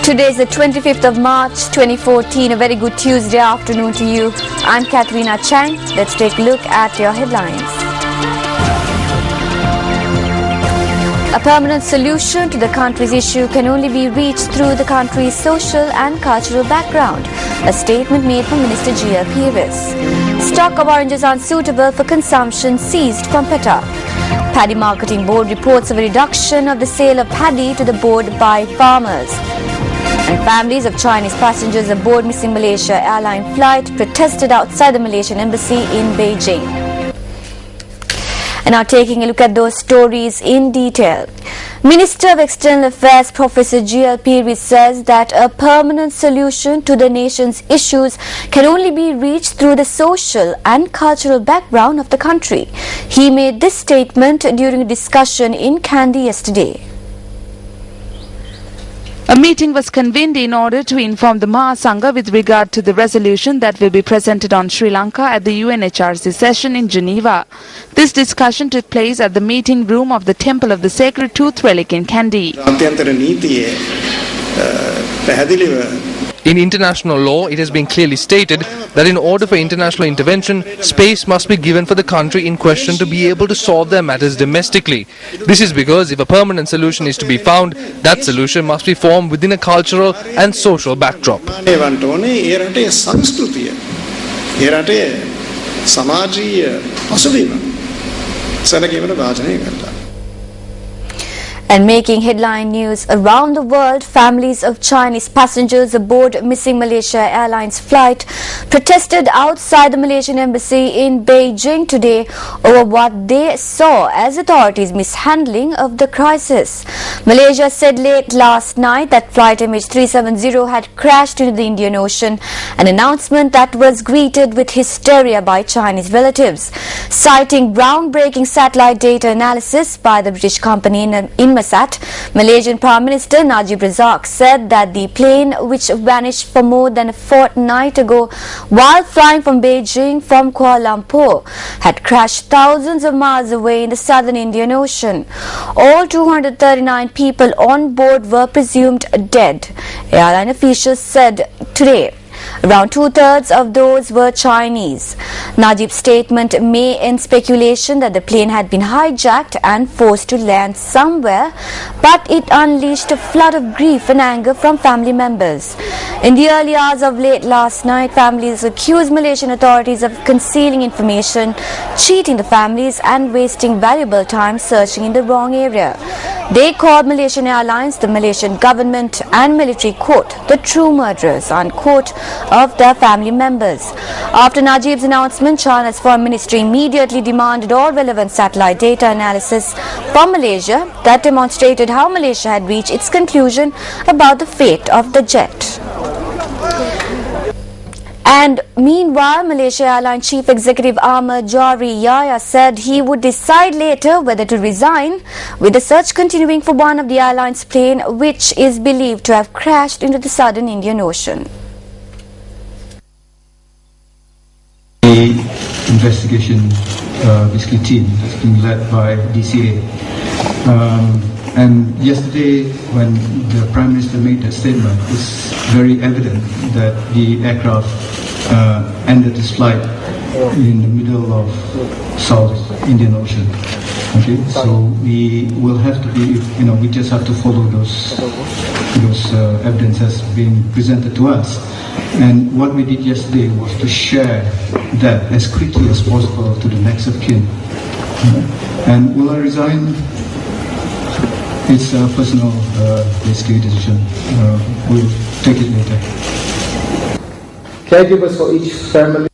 Today is the 25th of March 2014. A very good Tuesday afternoon to you. I'm Katharina Chang. Let's take a look at your headlines. A permanent solution to the country's issue can only be reached through the country's social and cultural background. A statement made from Minister G.L. Peiris. Stock of oranges unsuitable for consumption seized from PETA. Paddy Marketing Board reports of a reduction of the sale of paddy to the board by farmers. And families of Chinese passengers aboard missing Malaysia airline flight protested outside the Malaysian embassy in Beijing. And now taking a look at those stories in detail. Minister of External Affairs Professor G.L. Peiris says that a permanent solution to the nation's issues can only be reached through the social and cultural background of the country. He made this statement during a discussion in Kandy yesterday. A meeting was convened in order to inform the Mahasangha with regard to the resolution that will be presented on Sri Lanka at the UNHRC session in Geneva. This discussion took place at the meeting room of the Temple of the Sacred Tooth Relic in Kandy. In international law, it has been clearly stated that in order for international intervention, space must be given for the country in question to be able to solve their matters domestically. This is because if a permanent solution is to be found, that solution must be formed within a cultural and social backdrop. And making headline news around the world, families of Chinese passengers aboard missing Malaysia Airlines flight protested outside the Malaysian embassy in Beijing today over what they saw as authorities' mishandling of the crisis. Malaysia said late last night that flight MH370 had crashed into the Indian Ocean, an announcement that was greeted with hysteria by Chinese relatives. Citing groundbreaking satellite data analysis by the British company Inmarsat, Malaysian Prime Minister Najib Razak said that the plane, which vanished for more than a fortnight ago while flying from Beijing from Kuala Lumpur, had crashed thousands of miles away in the southern Indian Ocean. All 239 people on board were presumed dead, airline officials said today. Around two-thirds of those were Chinese. Najib's statement may end speculation that the plane had been hijacked and forced to land somewhere, but it unleashed a flood of grief and anger from family members. In the early hours of late last night, families accused Malaysian authorities of concealing information, cheating the families and wasting valuable time searching in the wrong area. They called Malaysian Airlines, the Malaysian government and military court the true murderers, unquote, of their family members. After Najib's announcement, China's Foreign Ministry immediately demanded all relevant satellite data analysis from Malaysia that demonstrated how Malaysia had reached its conclusion about the fate of the jet. And meanwhile, Malaysia Airlines Chief Executive Ahmad Jari Yahya said he would decide later whether to resign, with the search continuing for one of the airline's plane, which is believed to have crashed into the southern Indian Ocean. The investigation basically team that's being led by DCA. And yesterday, when the Prime Minister made that statement, it's very evident that the aircraft ended its flight in the middle of South Indian Ocean. Okay, so we will have to be, we just have to follow those evidence has been presented to us. And what we did yesterday was to share that as quickly as possible to the next of kin. And will I resign? It's a personal, basically, decision. We'll take it later. Caregivers for each family.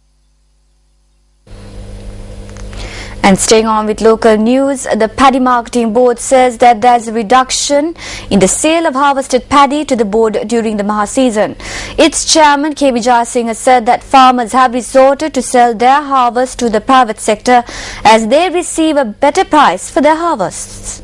And staying on with local news, the Paddy Marketing Board says that there's a reduction in the sale of harvested paddy to the board during the Maha season. Its chairman, K. Vijay Singh, has said that farmers have resorted to sell their harvest to the private sector as they receive a better price for their harvests.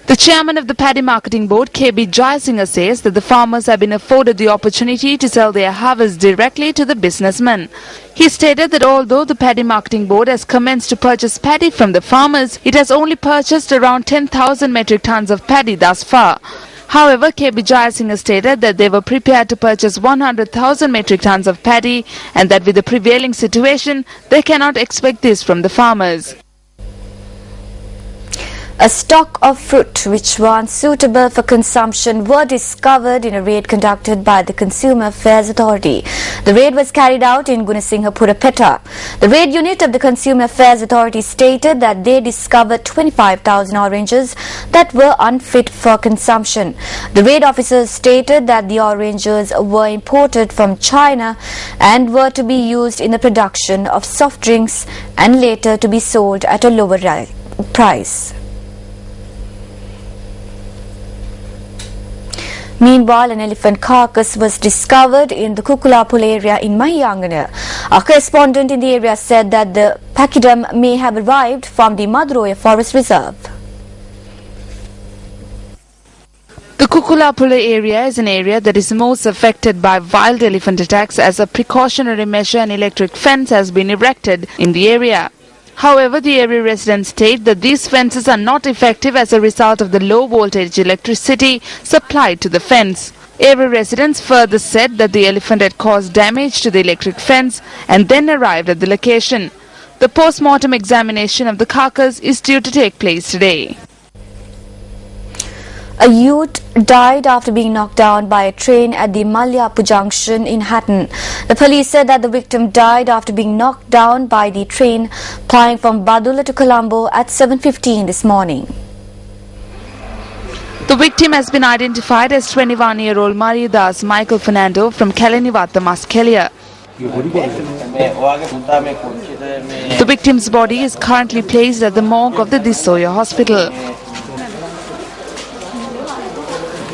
The chairman of the Paddy Marketing Board, K.B. Jayasinghe, says that the farmers have been afforded the opportunity to sell their harvest directly to the businessmen. He stated that although the Paddy Marketing Board has commenced to purchase paddy from the farmers, it has only purchased around 10,000 metric tons of paddy thus far. However, KB Jayasinghe stated that they were prepared to purchase 100,000 metric tons of paddy and that with the prevailing situation, they cannot expect this from the farmers. A stock of fruit which weren't suitable for consumption were discovered in a raid conducted by the Consumer Affairs Authority. The raid was carried out in Gunasinghapura Peta. The raid unit of the Consumer Affairs Authority stated that they discovered 25,000 oranges that were unfit for consumption. The raid officers stated that the oranges were imported from China and were to be used in the production of soft drinks and later to be sold at a lower price. Meanwhile, an elephant carcass was discovered in the Kukulapul area in Mahiyangana. Our correspondent in the area said that the pachyderm may have arrived from the Maduroya Forest Reserve. The Kukulapula area is an area that is most affected by wild elephant attacks. As a precautionary measure, an electric fence has been erected in the area. However, the area residents state that these fences are not effective as a result of the low voltage electricity supplied to the fence. Area residents further said that the elephant had caused damage to the electric fence and then arrived at the location. The post-mortem examination of the carcass is due to take place today. A youth died after being knocked down by a train at the Malyapu junction in Hatton. The police said that the victim died after being knocked down by the train plying from Badula to Colombo at 7:15 this morning. The victim has been identified as 21-year-old Mariudas Michael Fernando from Kalaniwata, Muskelia. The victim's body is currently placed at the morgue of the Disoya Hospital.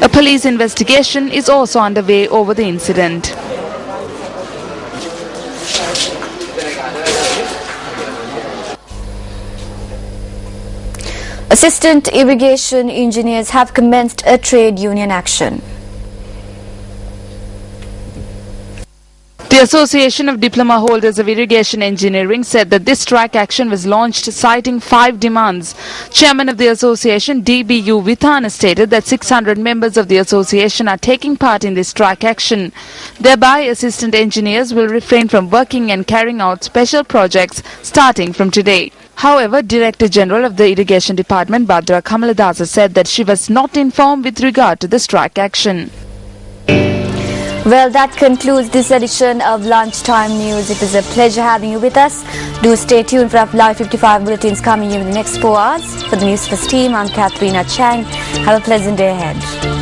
A police investigation is also underway over the incident. Assistant irrigation engineers have commenced a trade union action. The Association of Diploma Holders of Irrigation Engineering said that this strike action was launched citing 5 demands. Chairman of the association, DBU Vithana, stated that 600 members of the association are taking part in this strike action. Thereby, assistant engineers will refrain from working and carrying out special projects starting from today. However, Director General of the Irrigation Department, Bhadra Kamaladasa, said that she was not informed with regard to the strike action. Well, that concludes this edition of Lunchtime News. It was a pleasure having you with us. Do stay tuned for our Live 55 bulletins coming in the next 4 hours. For the Newsfirst team, I'm Katharina Chang. Have a pleasant day ahead.